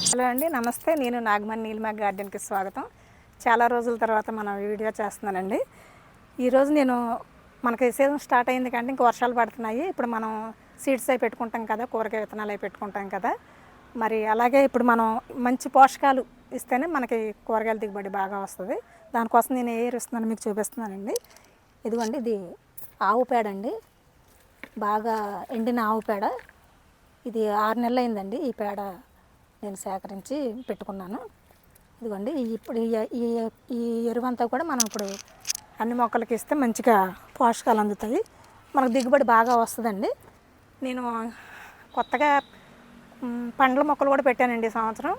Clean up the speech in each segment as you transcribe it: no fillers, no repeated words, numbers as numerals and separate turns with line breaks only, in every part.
Hello అండి, నమస్తే. నేను నాగమణి నీలిమ గార్డెన్కి స్వాగతం. చాలా రోజుల తర్వాత మనం వీడియో చేస్తున్నానండి. ఈరోజు నేను మనకి సీజన్ స్టార్ట్ అయింది కానీ ఇంక వర్షాలు పడుతున్నాయి. ఇప్పుడు మనం సీడ్స్ అవి పెట్టుకుంటాం కదా, కూరగాయ విత్తనాలు అవి పెట్టుకుంటాం కదా. మరి అలాగే ఇప్పుడు మనం మంచి పోషకాలు ఇస్తేనే మనకి కూరగాయల దిగుబడి బాగా వస్తుంది. దానికోసం నేను ఏ ఇస్తున్నాను మీకు చూపిస్తున్నానండి. ఇదిగోండి, ఇది ఆవు పేడ అండి, బాగా ఎండిన ఆవు పేడ. ఇది 6 నెలలు అయిందండి ఈ పేడ నేను సేకరించి పెట్టుకున్నాను. ఇదిగోండి, ఇప్పుడు ఈ ఎరువంతా కూడా మనం ఇప్పుడు అన్ని మొక్కలకి ఇస్తే మంచిగా పోషకాలు అందుతాయి, మనకు దిగుబడి బాగా వస్తుందండి. నేను కొత్తగా పండ్ల మొక్కలు కూడా పెట్టానండి ఈ సంవత్సరం.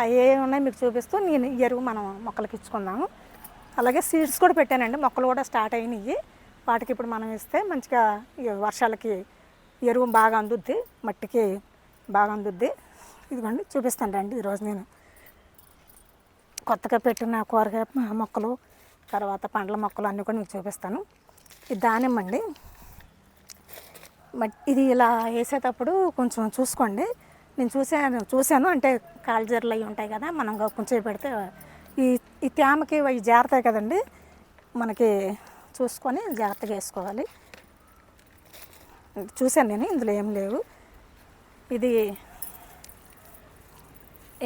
అవి ఏ ఉన్నాయి మీకు చూపిస్తూ నేను ఎరువు మనం మొక్కలకి ఇచ్చుకుందాము. అలాగే సీడ్స్ కూడా పెట్టానండి, మొక్కలు కూడా స్టార్ట్ అయినాయి. వాటికి ఇప్పుడు మనం ఇస్తే మంచిగా వర్షాలకి ఎరువు బాగా అందుద్ది, మట్టికి బాగా అందుద్ది. ఇదిగోండి, చూపిస్తాను రండి. ఈరోజు నేను కొత్తగా పెట్టిన కూరగాయ మొక్కలు, తర్వాత పండ్ల మొక్కలు అన్నీ కూడా మీకు చూపిస్తాను. ఇది దానిమ్మ అండి. ఇది ఇలా వేసేటప్పుడు కొంచెం చూసుకోండి. నేను చూశాను అంటే కాల్జర్లు అవి ఉంటాయి కదా, మనం కొంచెం పెడితే ఈ తేమకి అవి జారుతాయి కదండి, మనకి చూసుకొని జాగ్రత్తగా వేసుకోవాలి. చూశాను నేను, ఇందులో ఏం లేవు. ఇది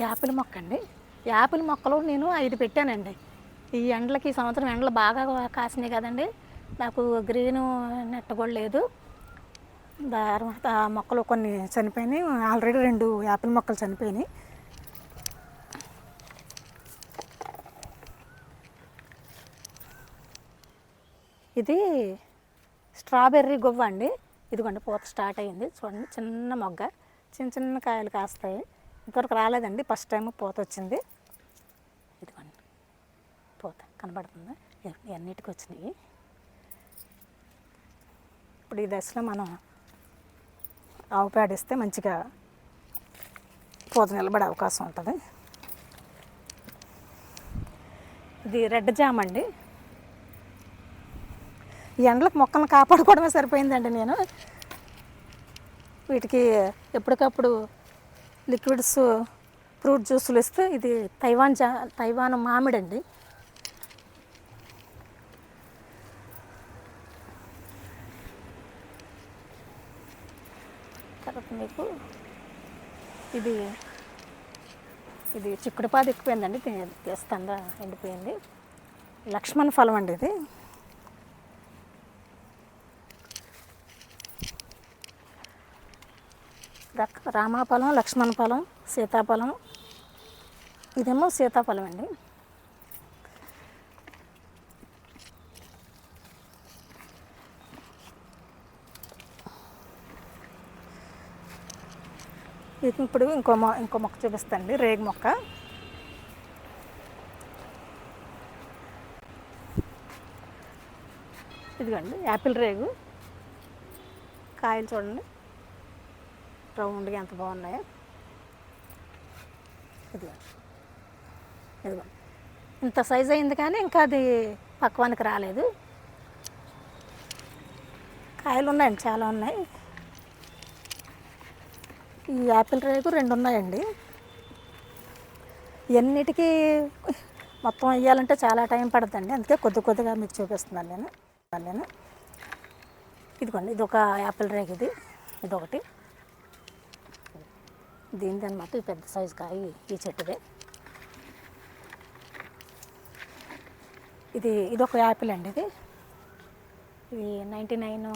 యాపిల్ మొక్క అండి. యాపిల్ మొక్కలు నేను 5 పెట్టానండి. ఈ ఎండలకి ఈ సంవత్సరం ఎండలు బాగా కాసినాయి కదండి, నాకు గ్రీను నెట్ కూడా లేదు. తర్వాత మొక్కలు కొన్ని చనిపోయినాయి, ఆల్రెడీ 2 యాపిల్ మొక్కలు చనిపోయినాయి. ఇది స్ట్రాబెర్రీ గువ్వ అండి. ఇదిగోండి, పూత స్టార్ట్ అయ్యింది చూడండి. చిన్న మొగ్గ, చిన్న చిన్న కాయలు కాస్తాయి. ఇంతవరకు రాలేదండి, ఫస్ట్ టైం పూత వచ్చింది. ఇదిగోండి, పూత కనబడుతుంది, అన్నిటికీ వచ్చినాయి. ఇప్పుడు ఈ దశలో మనం ఆవు పేడ ఇస్తే మంచిగా పూత నిలబడే అవకాశం ఉంటుంది. ఇది రెడ్ జామ్ అండి. ఈ ఎండలకు మొక్కలను కాపాడుకోవడమే సరిపోయిందండి. నేను వీటికి ఎప్పటికప్పుడు లిక్విడ్స్, ఫ్రూట్ జ్యూసులు ఇస్తే, ఇది తైవాన్ మామిడి అండి. తర్వాత మీకు ఇది చిక్కుడుపాది ఎక్కువైందండి, తీస్తాంగా ఎండిపోయింది. లక్ష్మణ ఫలం అండి ఇది. రామాఫలం, లక్ష్మణ ఫలం, సీతాఫలం. ఇదేమో సీతాఫలం అండి. ఇప్పుడు ఇంకో మొక్క చూపిస్తాండి, రేగు మొక్క. ఇదిగోండి, యాపిల్ రేగు కాయలు చూడండి, రౌండ్గా ఎంత బాగున్నాయో. ఇదిగో ఇంత సైజ్ అయింది కానీ ఇంకా అది పక్వానికి రాలేదు. కాయలు ఉన్నాయండి, చాలా ఉన్నాయి. ఈ యాపిల్ రేగు 2 ఉన్నాయండి. ఎన్నిటికీ మొత్తం వేయాలంటే చాలా టైం పడుతుందండి, అందుకే కొద్దిగా మీకు చూపిస్తున్నాను నేను. ఇదిగోండి, ఇది ఒక యాపిల్ రేగు, ఇదొకటి. దీనిది అనమాట, ఈ పెద్ద సైజు కాయ ఈ చెట్టుదే. ఇది ఒక యాపిల్ అండి. ఇది 99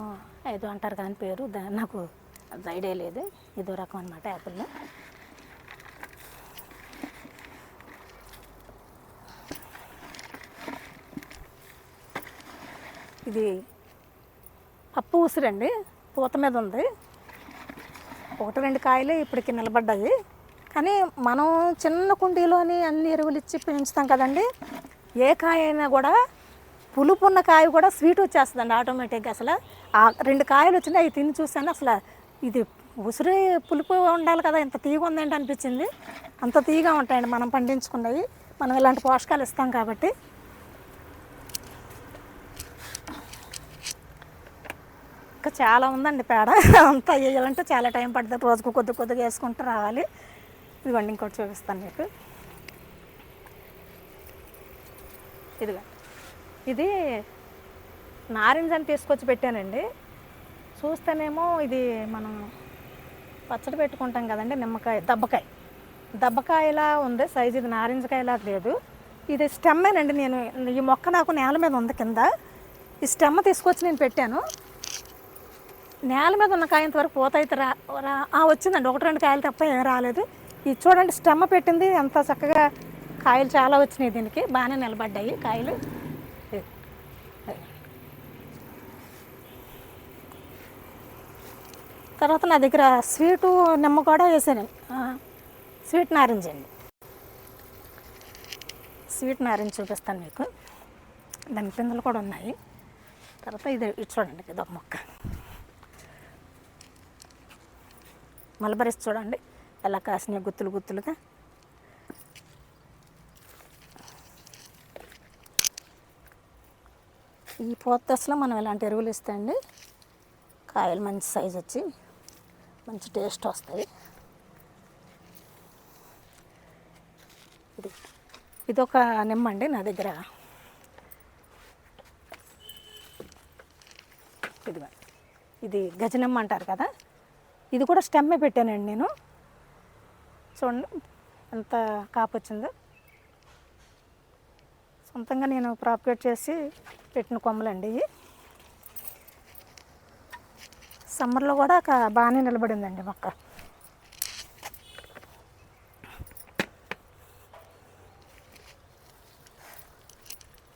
ఏదో అంటారు కానీ పేరు నాకు అది ఐడియా లేదు. ఇదో రకం అనమాట యాపిల్. ఇది పప్పు ఉసిరండి, పూత మీద ఉంది. 1-2 కాయలు ఇప్పటికి నిలబడ్డాయి. కానీ మనం చిన్న కుండీలోని అన్ని ఎరువులు ఇచ్చి పెంచుతాం కదండి, ఏ కాయ అయినా కూడా పులుపు ఉన్న కాయ కూడా స్వీట్ వచ్చేస్తుందండి ఆటోమేటిక్గా. అసలు ఆ 2 కాయలు వచ్చినాయి, అవి తిని చూసాను. అసలు ఇది ఉసిరి పులుపు ఉండాలి కదా, ఇంత తీగ ఉందేంటి అనిపించింది. అంత తీగా ఉంటాయండి మనం పండించుకున్నవి, మనం ఇలాంటి పోషకాలు ఇస్తాం కాబట్టి. ఇంకా చాలా ఉందండి పేడ, అంతా వేయాలంటే చాలా టైం పడుతుంది. రోజుకు కొద్దిగా వేసుకుంటూ రావాలి. ఇదిగోండి ఇంకోటి చూపిస్తాను మీకు. ఇదిగో ఇది నారింజ అని తీసుకొచ్చి పెట్టానండి. చూస్తేనేమో ఇది మనం పచ్చడి పెట్టుకుంటాం కదండి, నిమ్మకాయ దబ్బకాయలా ఉంది సైజు. ఇది నారింజకాయలా లేదు, ఇది స్టెమ్మేనండి. నేను ఈ మొక్క నాకు నేల మీద ఉంది కింద, ఈ స్టెమ్ తీసుకొచ్చి నేను పెట్టాను. నేల మీద ఉన్న కాయంత వరకు పూత అయితే వచ్చిందండి, 1-2 కాయలు తప్ప ఏం రాలేదు. ఇది చూడండి స్టెమ్ పెట్టింది ఎంత చక్కగా కాయలు చాలా వచ్చినాయి, దీనికి బాగానే నిలబడ్డాయి కాయలు. తర్వాత నా దగ్గర స్వీటు నిమ్మ కూడా వేసాను, స్వీట్ నారింజ అండి. స్వీట్ నారింజ చూపిస్తాను మీకు, దాని పిందెలు కూడా ఉన్నాయి. తర్వాత ఇది చూడండి, ఇది ఒక మొక్క మలబరీస్ చూడండి ఎలా కాసినాయి గుత్తులుగా. ఈ పూత దశలో మనం ఇలాంటి ఎరువులు ఇస్తే అండి కాయలు మంచి సైజు వచ్చి మంచి టేస్ట్ వస్తాయి. ఇది ఒక నిమ్మ అండి నా దగ్గర. ఇది గజనిమ్మ అంటారు కదా, ఇది కూడా స్టెమ్మే పెట్టానండి నేను. చూడండి ఎంత కాపు వచ్చిందో, సొంతంగా నేను ప్రాపగేట్ చేసి పెట్టిన కొమ్మలండి ఇవి. సమ్మర్లో కూడా బాగానే నిలబడిందండి మొక్క.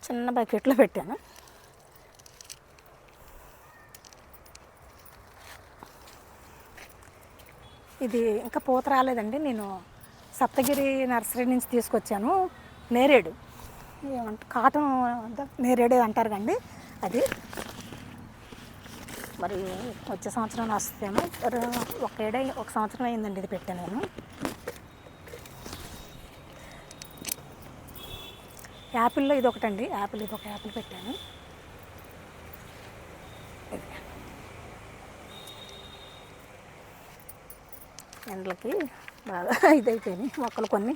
చిన్న బకెట్లో పెట్టాను. ఇది ఇంకా పూత రాలేదండి, నేను సప్తగిరి నర్సరీ నుంచి తీసుకొచ్చాను. నేరేడు కాటన్ నేరేడు అంటారు కండి అది. మరి వచ్చే సంవత్సరం వస్తేమో, ఒక సంవత్సరం అయిందండి ఇది పెట్టాను నేను. యాపిల్లో ఇది ఒకటండి, ఇది ఒక యాపిల్ పెట్టాను. ఎండలకి బాగా ఇదైపోయినాయి మొక్కలు కొన్ని.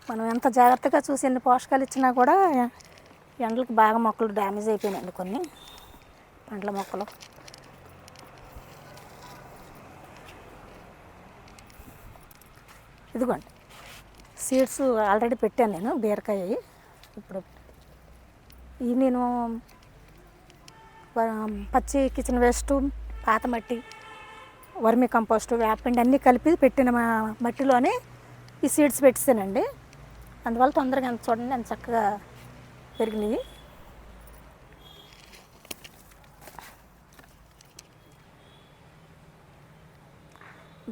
మనం ఎంత జాగ్రత్తగా చూసి ఎన్ని పోషకాలు ఇచ్చినా కూడా ఎండలకు బాగా మొక్కలు డ్యామేజ్ అయిపోయినాయండి కొన్ని పండ్ల మొక్కలు. ఇదిగోండి సీడ్స్ ఆల్రెడీ పెట్టాను నేను, బీరకాయ. ఇప్పుడు ఇవి నేను పచ్చి కిచెన్ వేస్ట్, పాత మట్టి, వర్మి కంపోస్టు, వేపపిండి అన్నీ కలిపి పెట్టిన మట్టిలోనే ఈ సీడ్స్ పెట్టానండి. అందువల్ల తొందరగా ఎంత చూడండి ఎంత చక్కగా పెరిగినాయి.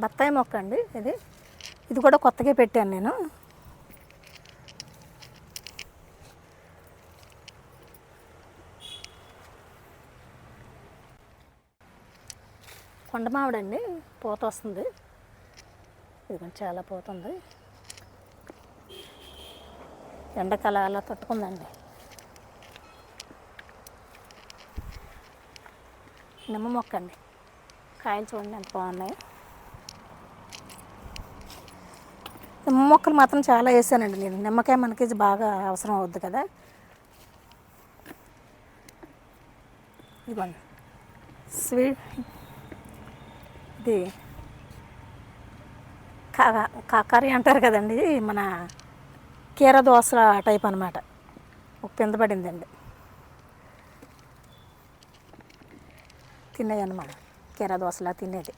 బత్తాయి మొక్క అండి ఇది కూడా కొత్తగా పెట్టాను నేను. కొండ మామిడండి, పూత వస్తుంది. ఇది చాలా పూత ఉంది, ఎండాకాలం అలా తట్టుకుందండి. నిమ్మ మొక్క అండి, కాయలు చూడండి ఎంత బాగున్నాయి. నిమ్మ మొక్కలు మాత్రం చాలా వేసానండి నేను. నిమ్మకాయ మనకి బాగా అవసరం అవుద్ది కదా. ఇదిగోండి స్వీట్, ఇది కర్రీ అంటారు కదండి, మన కీర దోస టైప్ అనమాట. ఒక పింద పడిందండి, తినేది అనమాట, కీర దోసలా తినేది.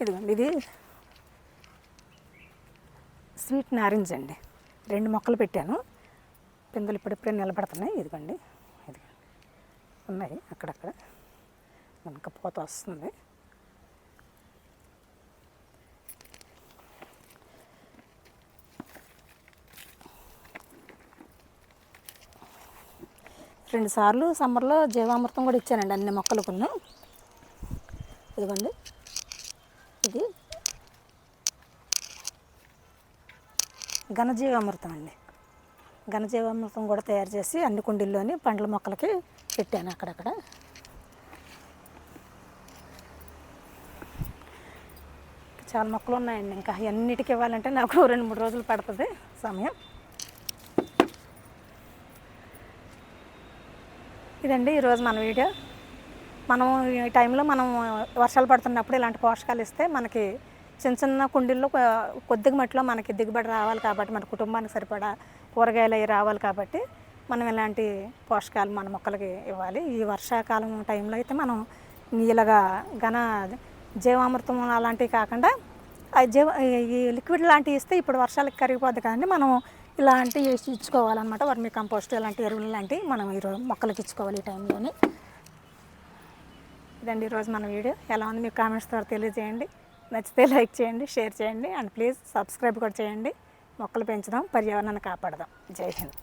ఇదిగోండి ఇది స్వీట్ నారింజ అండి. 2 మొక్కలు పెట్టాను, పిందెలు ఇప్పుడిప్పుడే నిలబడుతున్నాయి. ఇదిగోండి ఇది ఉన్నాయి అక్కడక్కడ, మనకు పూత వస్తుంది. రెండు సార్లు సమ్మర్లో జీవామృతం కూడా ఇచ్చానండి అన్ని మొక్కలకును. ఇదిగోండి ఇది ఘనజీవామృతం అండి. ఘనజీవామృతం కూడా తయారు చేసి అన్ని కుండీల్లోని పండ్ల మొక్కలకి పెట్టాను అక్కడక్కడ. చాలా మొక్కలు ఉన్నాయండి. ఇంకా అన్నిటికీ ఇవ్వాలంటే నాకు 2-3 రోజులు పడుతుంది సమయం. ఇదండి ఈరోజు మన వీడియో. మనం ఈ టైంలో మనం వర్షాలు పడుతున్నప్పుడు ఇలాంటి పోషకాలు ఇస్తే మనకి చిన్న చిన్న కుండీల్లో కొద్దిగా మట్టిలో మనకి దిగుబడి రావాలి కాబట్టి, మన కుటుంబానికి సరిపడా కూరగాయలు అవి రావాలి కాబట్టి మనం ఇలాంటి పోషకాలు మన మొక్కలకి ఇవ్వాలి. ఈ వర్షాకాలం టైంలో అయితే మనం ఇలాగా జీవామృతం అలాంటివి కాకుండా ఈ లిక్విడ్ లాంటివి ఇస్తే ఇప్పుడు వర్షాలకు కరిగిపోద్ది కదండి, మనం ఇలాంటివి వేసి ఇచ్చుకోవాలన్నమాట. వర్మీ కంపోస్ట్ ఇలాంటి ఎరువులు లాంటివి మనం ఈరోజు మొక్కలకి ఇచ్చుకోవాలి ఈ టైంలోనే. ఇదండి ఈరోజు మన వీడియో. ఎలా ఉంది మీకు కామెంట్స్ ద్వారా తెలియజేయండి. నచ్చితే లైక్ చేయండి, షేర్ చేయండి, అండ్ ప్లీజ్ సబ్స్క్రైబ్ కూడా చేయండి. మొక్కలు పెంచుదాం, పర్యావరణాన్ని కాపాడదాం. జై హింద్.